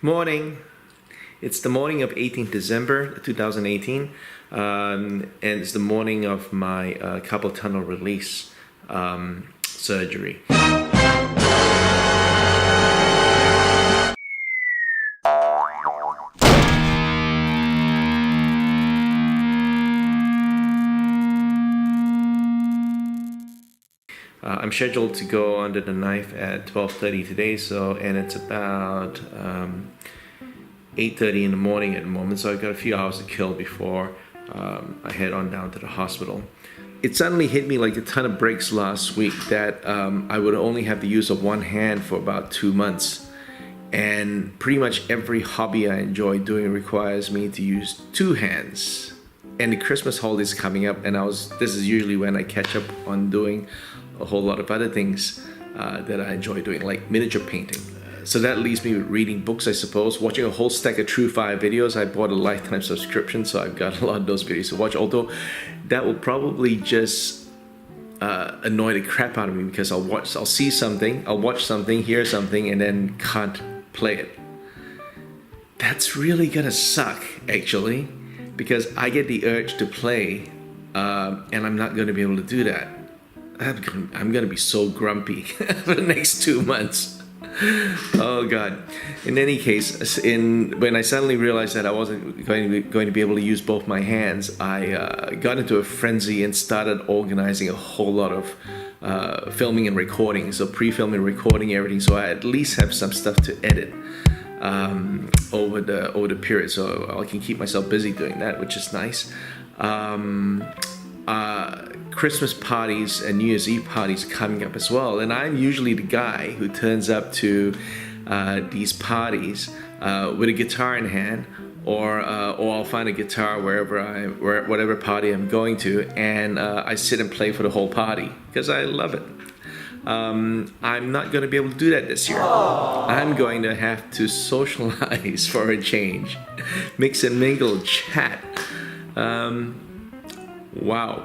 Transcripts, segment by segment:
Morning. It's the morning of 18th December 2018, and it's the morning of my carpal tunnel release surgery. I'm scheduled to go under the knife at 12:30 today, and it's about 8:30 in the morning at the moment, so I've got a few hours to kill before I head on down to the hospital. It suddenly hit me like a ton of bricks last week that I would only have the use of one hand for about 2 months, and pretty much every hobby I enjoy doing requires me to use 2 hands. And the Christmas holidays coming up, and this is usually when I catch up on doing a whole lot of other things that I enjoy doing, like miniature painting. So that leaves me with reading books, I suppose, watching a whole stack of True Fire videos. I bought a lifetime subscription, so I've got a lot of those videos to watch, although that will probably just annoy the crap out of me, because I'll see something, I'll watch something, hear something, and then can't play it. That's really gonna suck, actually, because I get the urge to play, and I'm not gonna be able to do that. I'm gonna be so grumpy for the next 2 months. Oh God. In any case, when I suddenly realized that I wasn't going to be able to use both my hands, I got into a frenzy and started organizing a whole lot of filming and recording. So pre-filming, recording everything, so I at least have some stuff to edit over the period, so I can keep myself busy doing that, which is nice. Christmas parties and New Year's Eve parties coming up as well, and I'm usually the guy who turns up to these parties with a guitar in hand, or I'll find a guitar whatever party I'm going to, and I sit and play for the whole party because I love it. I'm not going to be able to do that this year. I'm going to have to socialize for a change, mix and mingle, chat. Wow.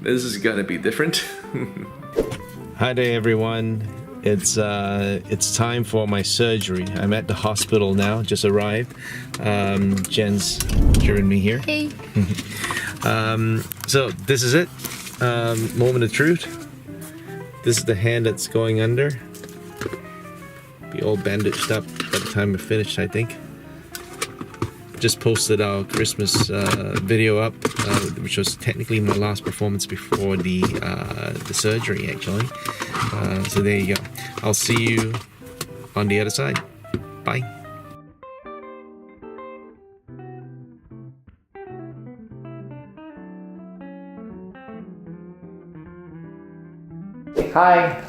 This is gonna be different. Hi there, everyone. It's time for my surgery. I'm at the hospital now. Just arrived. Jen's joining me here. Hey. So this is it. Moment of truth. This is the hand that's going under. Be all bandaged up by the time we're finished, I think. Just posted our Christmas video up, which was technically my last performance before the surgery, actually. So there you go. I'll see you on the other side. Bye. Hi,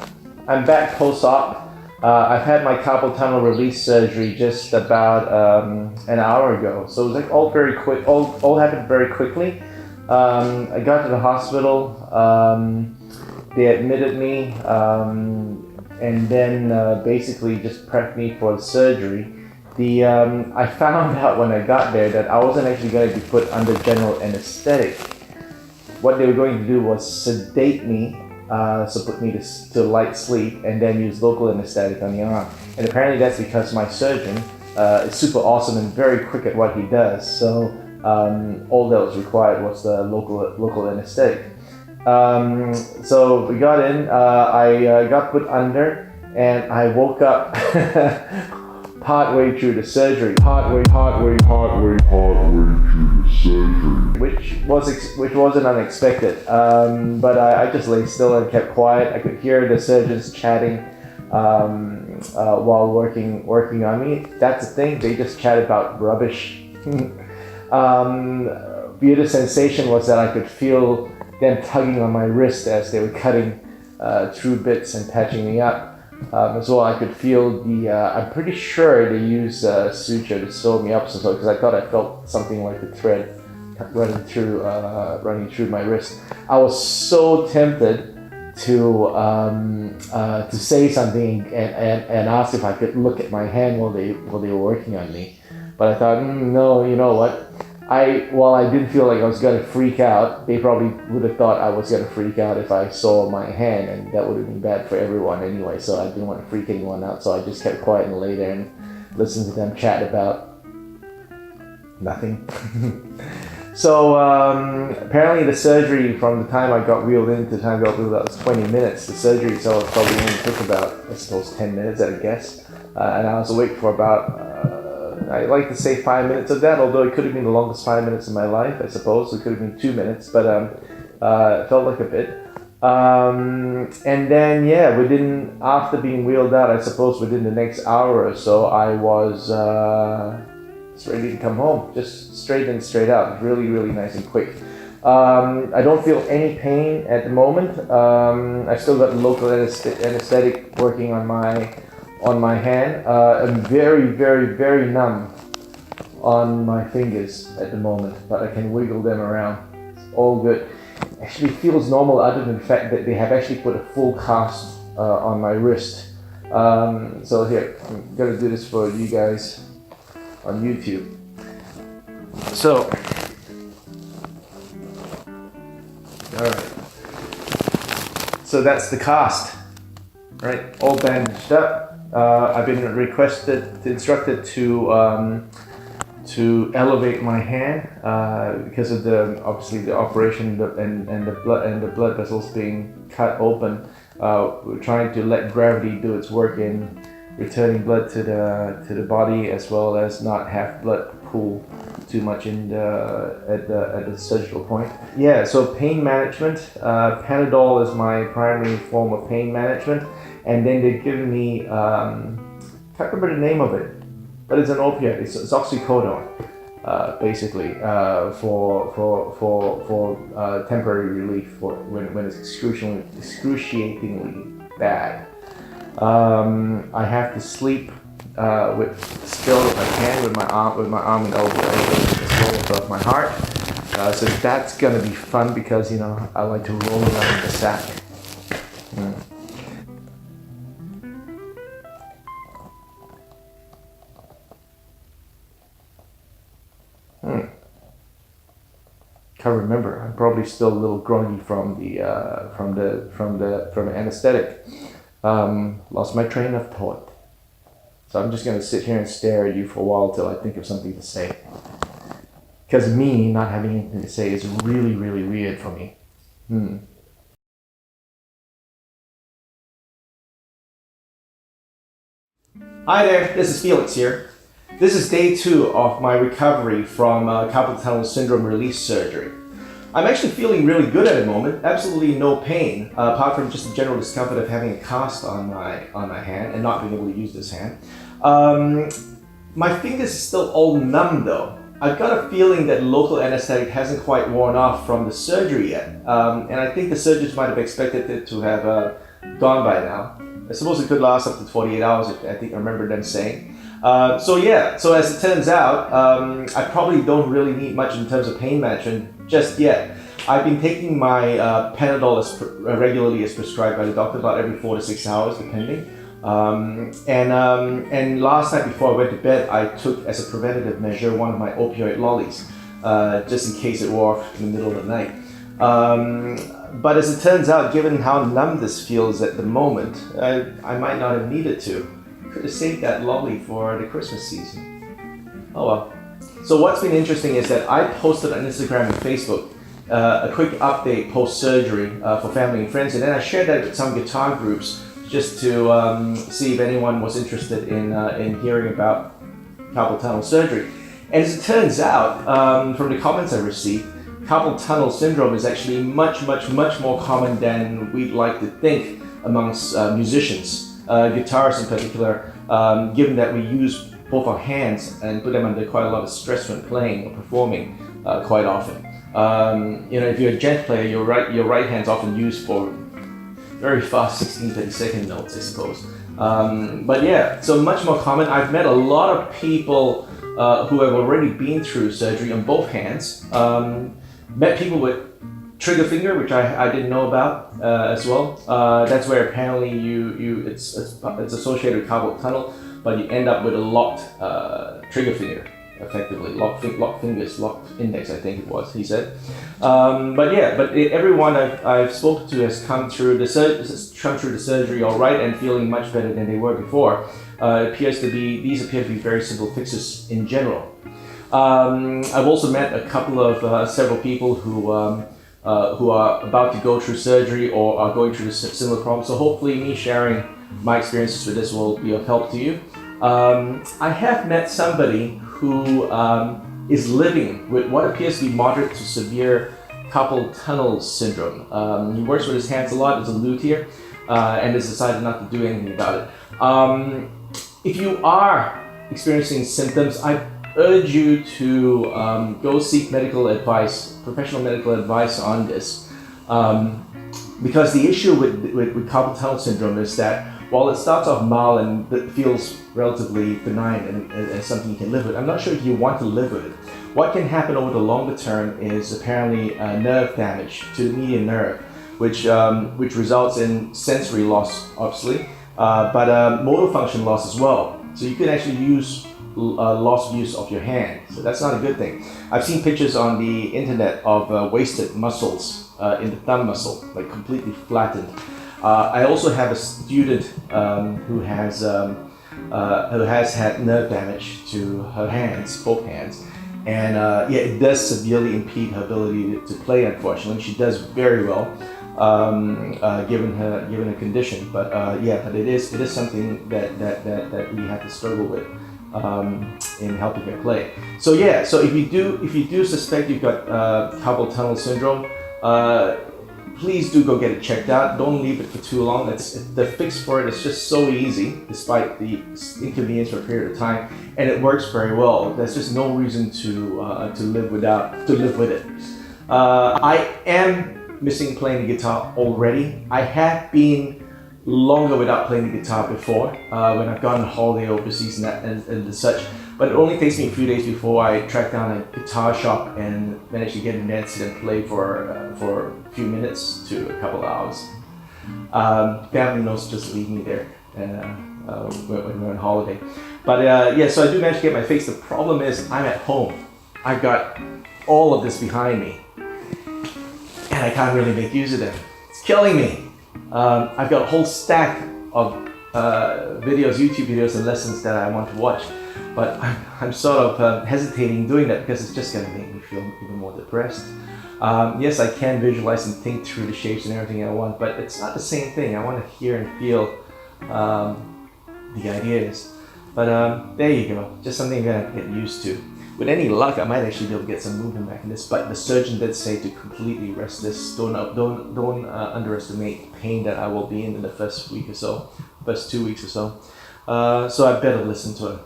I'm back post-op. I've had my carpal tunnel release surgery just about an hour ago, so it was like all very quick. All happened very quickly. I got to the hospital. They admitted me, and then basically just prepped me for the surgery. I found out when I got there that I wasn't actually going to be put under general anesthetic. What they were going to do was sedate me. So put me to light sleep and then use local anesthetic on the arm. And apparently that's because my surgeon is super awesome and very quick at what he does. So all that was required was the local anesthetic. So we got in, I got put under, and I woke up partway through the surgery. Partway through the surgery. Which wasn't unexpected. But I just lay still and kept quiet. I could hear the surgeons chatting while working on me. That's the thing, they just chat about rubbish. The other sensation was that I could feel them tugging on my wrist as they were cutting through bits and patching me up. As well, I could feel I'm pretty sure they use suture to sew me up, because I thought I felt something like a thread running through my wrist. I was so tempted to say something and ask if I could look at my hand while they were working on me, but I thought, no, you know what? While I didn't feel like I was gonna freak out, they probably would have thought I was gonna freak out if I saw my hand, and that would have been bad for everyone anyway. So I didn't want to freak anyone out, so I just kept quiet and lay there. And listen to them chat about nothing. So apparently the surgery, from the time I got wheeled in to the time I got wheeled out, was 20 minutes. The surgery itself probably only took about, I suppose, 10 minutes, I guess. And I was awake for about, I like to say 5 minutes of that, although it could have been the longest 5 minutes of my life, I suppose. It could have been 2 minutes, but it felt like a bit. And then, yeah, after being wheeled out, I suppose within the next hour or so, I was ready to come home, just straight in, straight out, really, really nice and quick. I don't feel any pain at the moment. I've still got the local anesthetic working on my hand. I'm very, very, very numb on my fingers at the moment, but I can wiggle them around. It's all good. Actually feels normal, other than the fact that they have actually put a full cast on my wrist. So here, I'm gonna do this for you guys on YouTube. So, alright. So that's the cast, right? All bandaged up. I've been instructed to elevate my hand because of obviously the operation and the blood vessels being cut open. We're trying to let gravity do its work in returning blood to the body, as well as not have blood pool too much at the surgical point. Yeah, so pain management. Panadol is my primary form of pain management, and then they've given me can't remember the name of it, but it's an opiate. It's oxycodone, basically, for temporary relief for when it's excruciatingly bad. I have to sleep still if I can with my arm and elbow as well above my heart. So that's gonna be fun because I like to roll around the sack. Can't remember. I'm probably still a little groggy from the anesthetic. Lost my train of thought. So I'm just gonna sit here and stare at you for a while till I think of something to say. Because me not having anything to say is really, really weird for me. Hi there, this is Felix here. This is day 2 of my recovery from carpal tunnel syndrome release surgery. I'm actually feeling really good at the moment, absolutely no pain, apart from just the general discomfort of having a cast on my hand and not being able to use this hand. My fingers are still all numb though. I've got a feeling that local anesthetic hasn't quite worn off from the surgery yet, and I think the surgeons might have expected it to have gone by now. I suppose it could last up to 48 hours, I think I remember them saying. So as it turns out, I probably don't really need much in terms of pain management just yet. I've been taking my Panadol regularly as prescribed by the doctor, about every 4 to 6 hours depending. And last night before I went to bed, I took as a preventative measure one of my opioid lollies, just in case it wore off in the middle of the night. But as it turns out, given how numb this feels at the moment, I might not have needed to. Could have saved that lolly for the Christmas season. Oh well. So what's been interesting is that I posted on Instagram and Facebook a quick update post-surgery for family and friends, and then I shared that with some guitar groups just to see if anyone was interested in hearing about carpal tunnel surgery. And as it turns out, from the comments I received, carpal tunnel syndrome is actually much more common than we'd like to think amongst musicians, guitarists in particular, given that we use both our hands and put them under quite a lot of stress when playing or performing quite often. If you're a gent player, your right hand's often used for very fast 16, 30-second notes, I suppose. But yeah, so much more common. I've met a lot of people who have already been through surgery on both hands. Met people with trigger finger, which I didn't know about as well. That's where apparently it's associated with carpal tunnel, but you end up with a locked trigger finger, effectively locked fingers, locked index, I think it was. He said. Everyone I've spoken to has come through the surgery all right and feeling much better than they were before. These appear to be very simple fixes in general. I've also met a couple of several people who are about to go through surgery or are going through this similar problem. So hopefully me sharing my experiences with this will be of help to you. I have met somebody who is living with what appears to be moderate to severe carpal tunnel syndrome. He works with his hands a lot, is a luthier, and has decided not to do anything about it. If you are experiencing symptoms, I urge you to go seek medical advice, professional medical advice on this. Because the issue with carpal tunnel syndrome is that while it starts off mild and it feels relatively benign and something you can live with, I'm not sure if you want to live with it. What can happen over the longer term is apparently nerve damage to the median nerve, which results in sensory loss, obviously, but motor function loss as well. So you could actually use loss of use of your hand. So that's not a good thing. I've seen pictures on the internet of wasted muscles in the thumb muscle, like completely flattened. I also have a student who has had nerve damage to her hands, both hands, and yeah, it does severely impede her ability to play. Unfortunately, she does very well given her condition, but yeah, but it is something that we have to struggle with in helping her play. So yeah, so if you do suspect you've got carpal tunnel syndrome, please do go get it checked out. Don't leave it for too long. The fix for it is just so easy, despite the inconvenience for a period of time, and it works very well. There's just no reason to live with it. I am missing playing the guitar already. I have been longer without playing the guitar before when I've gone on holiday overseas and such. But it only takes me a few days before I track down a guitar shop and manage to get in there and play for a few minutes to a couple of hours. Family knows to just leave me there when we're on holiday. But yeah, so I do manage to get my fix. The problem is I'm at home. I've got all of this behind me, and I can't really make use of them. It's killing me. I've got a whole stack of videos, YouTube videos and lessons that I want to watch. But I'm sort of hesitating doing that because it's just going to make me feel even more depressed. Yes, I can visualize and think through the shapes and everything I want, but it's not the same thing. I want to hear and feel the ideas. But there you go, just something I'm going to get used to. With any luck, I might actually be able to get some movement back in this, but the surgeon did say to completely rest this. Don't underestimate the pain that I will be in the first week or so, first 2 weeks or so. So I better listen to him.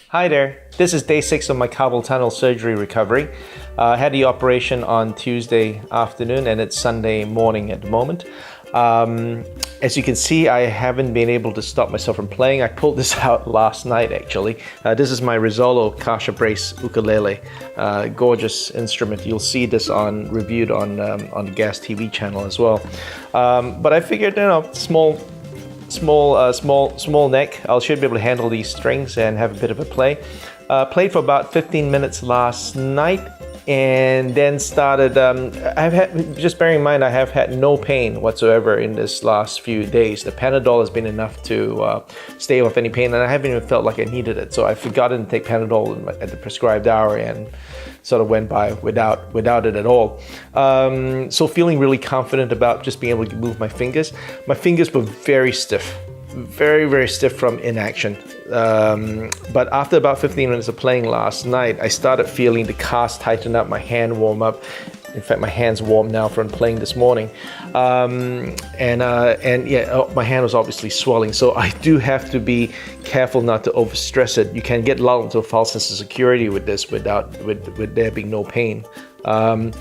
Hi there, this is day 6 of my carpal tunnel surgery recovery. I had the operation on Tuesday afternoon and it's Sunday morning at the moment. As you can see, I haven't been able to stop myself from playing. I pulled this out last night actually. This is my Rizzolo Kasha Brace ukulele. Gorgeous instrument. You'll see this reviewed on the Gas TV channel as well. But I figured, you know, small neck, I should be able to handle these strings and have a bit of a play. Played for about 15 minutes last night and then started, just bearing in mind, I have had no pain whatsoever in this last few days. The Panadol has been enough to stay off any pain, and I haven't even felt like I needed it. So I've forgotten to take Panadol at the prescribed hour and sort of went by without it at all. So feeling really confident about just being able to move my fingers. My fingers were very stiff. Very stiff from inaction. But after about 15 minutes of playing last night, I started feeling the cast tighten up, my hand warm up. In fact, my hand's warm now from playing this morning. My hand was obviously swelling. So I do have to be careful not to overstress it. You can get lulled into a false sense of security with this with there being no pain. And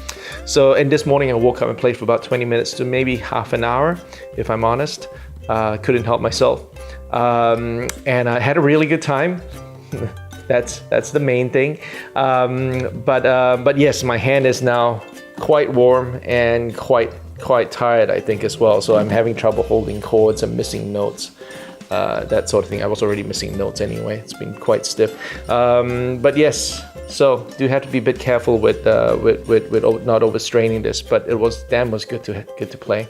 this morning I woke up and played for about 20 minutes to maybe half an hour, if I'm honest. Couldn't help myself. And I had a really good time. That's the main thing. But yes, my hand is now quite warm and quite tired, I think, as well. So I'm having trouble holding chords and missing notes. That sort of thing. I was already missing notes anyway. It's been quite stiff. But yes, so do have to be a bit careful with not overstraining this. But it was good to play.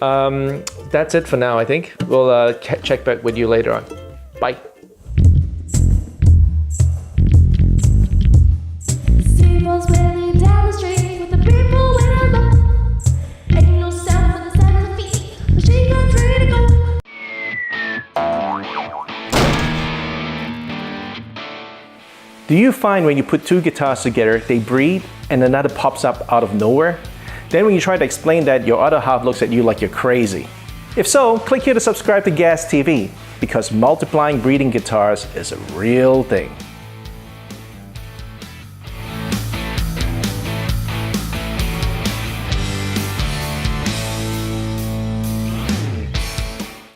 That's it for now, I think. We'll check back with you later on. Bye. Do you find when you put two guitars together, they breathe and another pops up out of nowhere? Then when you try to explain that, your other half looks at you like you're crazy. If so, click here to subscribe to Gas TV, because multiplying breathing guitars is a real thing.